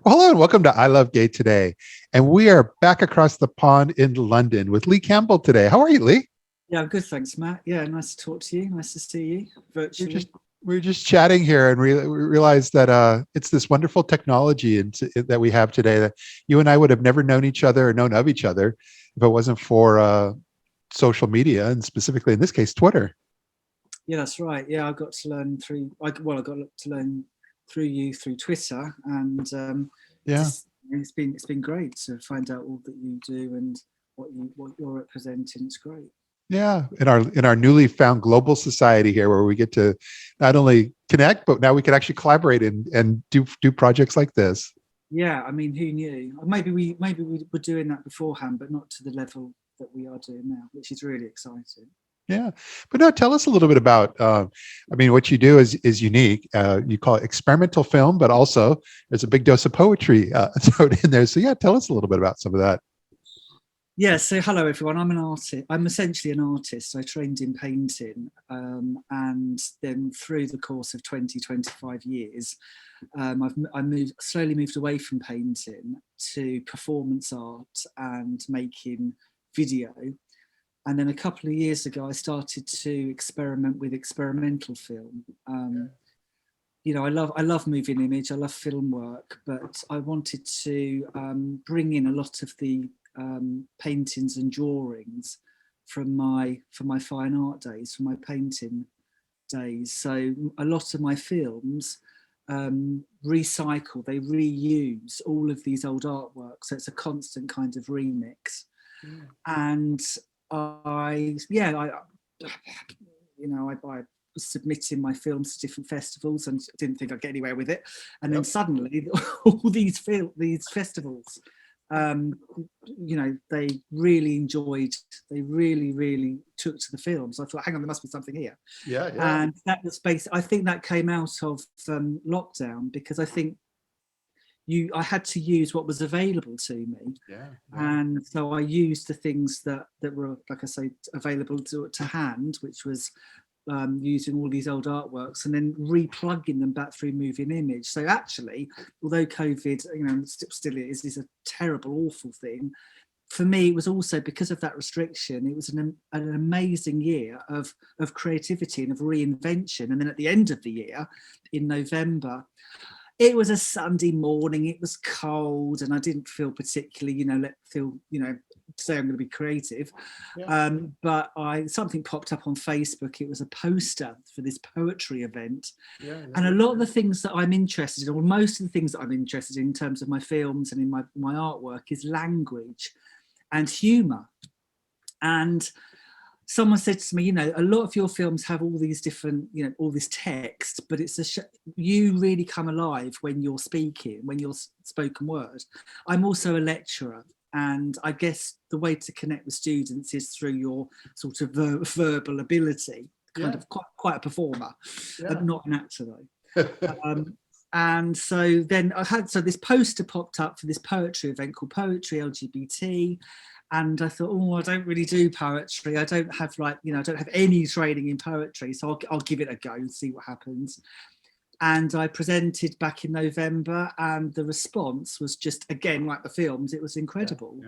Hello and welcome to I Love Gay today. And we are back across the pond in London with Lee Campbell today. How are you, Lee? Yeah, I'm good, thanks, Matt. Yeah, nice to talk to you. Nice to see you We're virtually. just we're just chatting here and we realized that it's this wonderful technology that we have today that you and I would have never known each other or known of each other if it wasn't for social media and specifically in this case, Twitter. Yeah, that's right. Yeah, I got to learn I got to learn through you through Twitter, and Yeah. it's been great to find out all that you do and what you're representing. It's great. Yeah, in our newly found global society here, where we get to not only connect, but now we can actually collaborate and do projects like this. Yeah, I mean, who knew? Maybe we were doing that beforehand, but not to the level that we are doing now, which is really exciting. Yeah, but now tell us a little bit about. I mean, what you do is unique. You call it experimental film, but also there's a big dose of poetry thrown in there. So yeah, tell us a little bit about some of that. Yeah, so hello everyone. I'm an artist. I'm essentially an artist. I trained in painting, and then through the course of 25 years, I slowly moved away from painting to performance art and making video. And then a couple of years ago, I started to experiment with experimental film. You know, I love moving image. I love film work, but I wanted to bring in a lot of the paintings and drawings from my fine art days, from my painting days. So a lot of my films recycle, they reuse all of these old artworks. So it's a constant kind of remix. And I was submitting my films to different festivals and didn't think I'd get anywhere with it. And then suddenly all these festivals, they really took to the films. I thought, hang on, there must be something here. Yeah. And that was I think that came out of lockdown, because I think I had to use what was available to me. And so I used the things that were, like I say, available to hand, which was using all these old artworks and then replugging them back through moving image. So actually, although COVID, still is a terrible, awful thing, for me, it was also, because of that restriction, it was an amazing year of creativity and of reinvention. And then at the end of the year, in November, it was a Sunday morning, it was cold, and I didn't feel particularly, say I'm going to be creative. But something popped up on Facebook. It was a poster for this poetry event. And a lot of the things that I'm interested in, or most of the things that I'm interested in terms of my films and in my artwork, is language and humour. And someone said to me, a lot of your films have all these different, all this text, but you really come alive when you're speaking, when you're spoken word. I'm also a lecturer, and I guess the way to connect with students is through your sort of verbal ability, kind of quite a performer, not an actor though. And so then this poster popped up for this poetry event called Poetry LGBT. And I thought, I don't really do poetry. I don't have I don't have any training in poetry. So I'll give it a go and see what happens. And I presented back in November, and the response was just, again, like the films, it was incredible.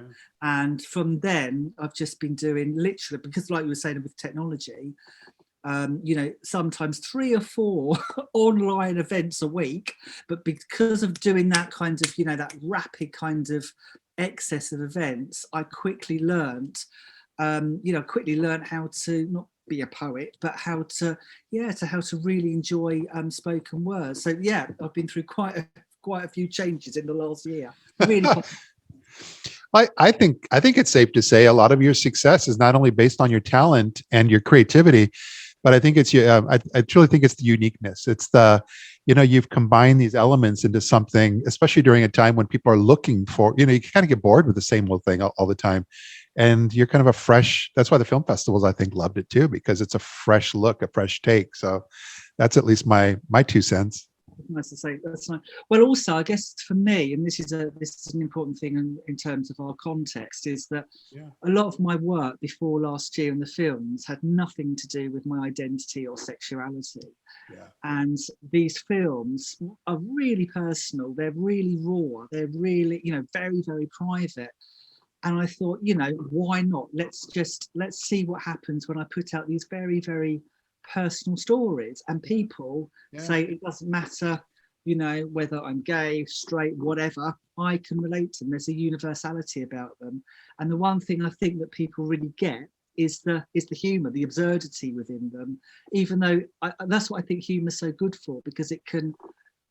And from then, I've just been doing literally, because like you were saying with technology, sometimes 3 or 4 online events a week, but because of doing that kind of, that rapid kind of excess of events, I quickly learned how to not be a poet, but how to really enjoy spoken word. So I've been through quite a few changes in the last year. Really. I think it's safe to say a lot of your success is not only based on your talent and your creativity, but I think it's I truly think it's the uniqueness. It's the, you've combined these elements into something, especially during a time when people are looking for, you kind of get bored with the same old thing all the time. And you're kind of a fresh, that's why the film festivals, I think, loved it too, because it's a fresh look, a fresh take. So that's at least my 2 cents. nice to say. That's nice. Well, also, I guess for me, and this is an important thing in terms of our context, is that a lot of my work before last year in the films had nothing to do with my identity or sexuality. And these films are really personal. They're really raw. They're really, very, very private. And I thought, why not? Let's see what happens when I put out these very, very personal stories, and people say it doesn't matter, whether I'm gay, straight, whatever, I can relate to them. There's a universality about them. And the one thing I think that people really get is the humour, the absurdity within them, even though that's what I think humour is so good for, because it can,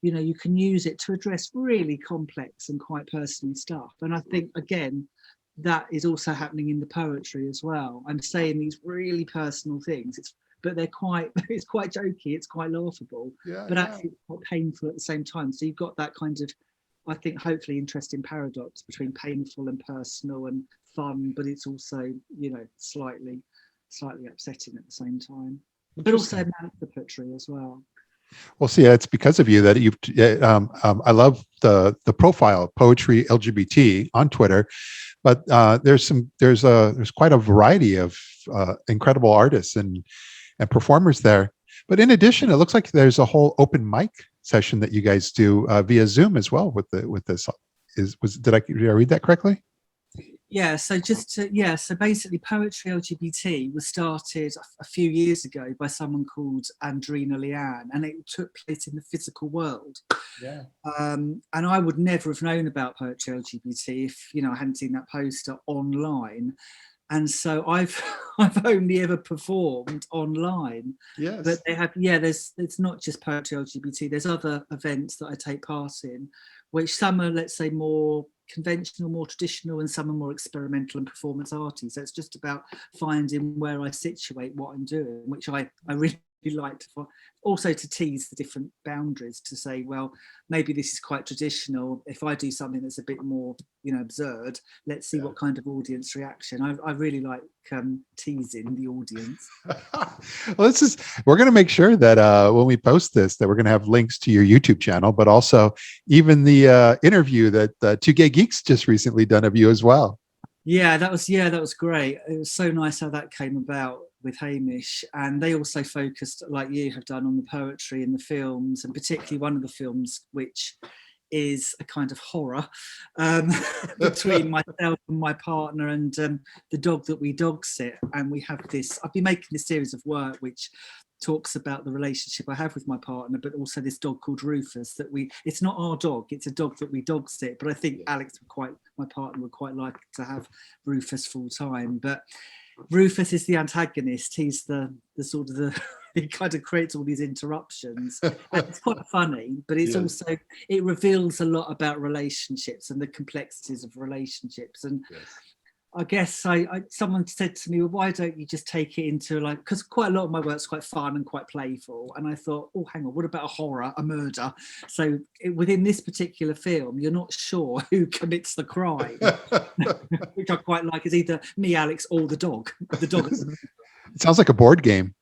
you can use it to address really complex and quite personal stuff. And I think, again, that is also happening in the poetry as well. I'm saying these really personal things, but it's quite jokey, it's quite laughable, but actually it's quite painful at the same time. So you've got that kind of, I think, hopefully interesting paradox between painful and personal and fun, but it's also, slightly upsetting at the same time. But also emancipatory as well. Well, see, it's because of you that you've. I love the profile Poetry LGBT on Twitter, but there's quite a variety of incredible artists and performers there. But in addition, it looks like there's a whole open mic session that you guys do via Zoom as well with this. Did I read that correctly? Yeah, so so basically Poetry LGBT was started a few years ago by someone called Andrina Leanne, and it took place in the physical world. And I would never have known about Poetry LGBT if, I hadn't seen that poster online. And so I've only ever performed online. Yes. But they have, it's not just Poetry LGBT, there's other events that I take part in, which some are, let's say, more conventional, more traditional, and some are more experimental and performance arty. So it's just about finding where I situate what I'm doing, which I really like to find. Also to tease the different boundaries, to say, well, maybe this is quite traditional. If I do something that's a bit more, absurd, let's see what kind of audience reaction. I really like teasing the audience. Well, we're going to make sure that when we post this, that we're going to have links to your YouTube channel, but also even the interview that Two Gay Geeks just recently done of you as well. Yeah, that was great. It was so nice how that came about with Hamish, and they also focused, like you have done, on the poetry in the films, and particularly one of the films which is a kind of horror between myself and my partner and the dog that we dog sit. And we have this, I've been making this series of work which talks about the relationship I have with my partner, but also this dog called Rufus that it's not our dog, it's a dog that we dog sit, but I think Alex my partner would quite like to have Rufus full time. But Rufus is the antagonist. He's the sort of he kind of creates all these interruptions. And it's quite funny, but it's also, it reveals a lot about relationships and the complexities of relationships. And I guess someone said to me, well, why don't you just take it into, like, because quite a lot of my work's quite fun and quite playful. And I thought, oh, hang on, what about a horror, a murder? So within this particular film, you're not sure who commits the crime, which I quite like, is either me, Alex, or the dog. The dog. It sounds like a board game.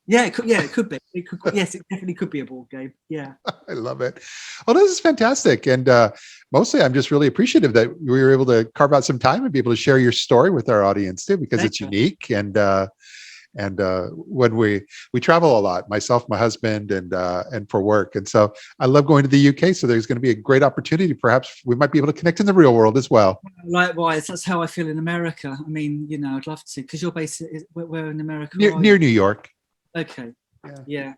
Yeah, it could be. Yes, it definitely could be a board game. Yeah. I love it. Well, this is fantastic. And mostly I'm just really appreciative that we were able to carve out some time and be able to share your story with our audience too, because it's unique. And when we travel a lot, myself, my husband, and for work. And so I love going to the UK. So there's going to be a great opportunity. Perhaps we might be able to connect in the real world as well. Likewise, that's how I feel in America. I mean, I'd love to, because you're based, where in America? Near New York. Okay. Yeah.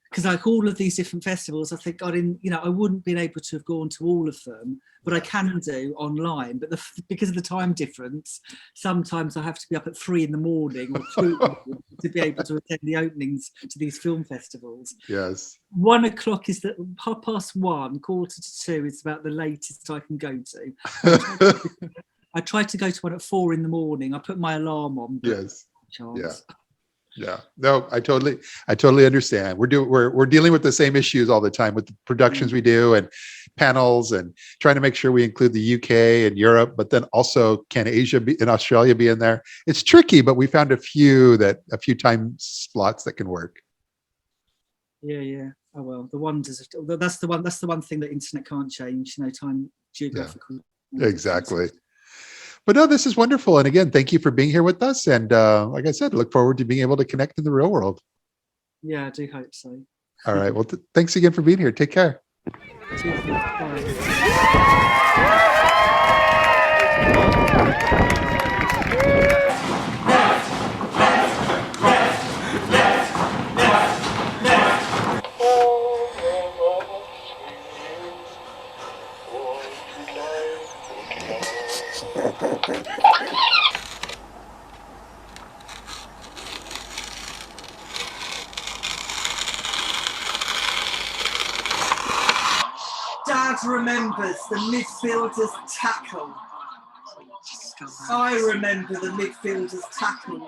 Because like all of these different festivals, I think I wouldn't been able to have gone to all of them, but I can do online. But because of the time difference, sometimes I have to be up at 3 a.m. or 2 a.m. to be able to attend the openings to these film festivals. Yes. 1 o'clock is 1:30, 1:45 is about the latest I can go to. I try to go to one at 4 a.m. I put my alarm on. Yes. Yeah. No, I totally understand. We're dealing with the same issues all the time with the productions we do and panels, and trying to make sure we include the UK and Europe, but then also can Asia and Australia be in there? It's tricky, but we found a few time slots that can work. Yeah. oh well, the wonders of, that's the one thing that internet can't change, you know, time, geographical. Yeah, exactly. But no, this is wonderful. And again, thank you for being here with us. And like I said, look forward to being able to connect in the real world. Yeah, I do hope so. All right. Well, thanks again for being here. Take care. Cheers. Bye. Dad remembers the midfielder's tackle. I remember the midfielder's tackle.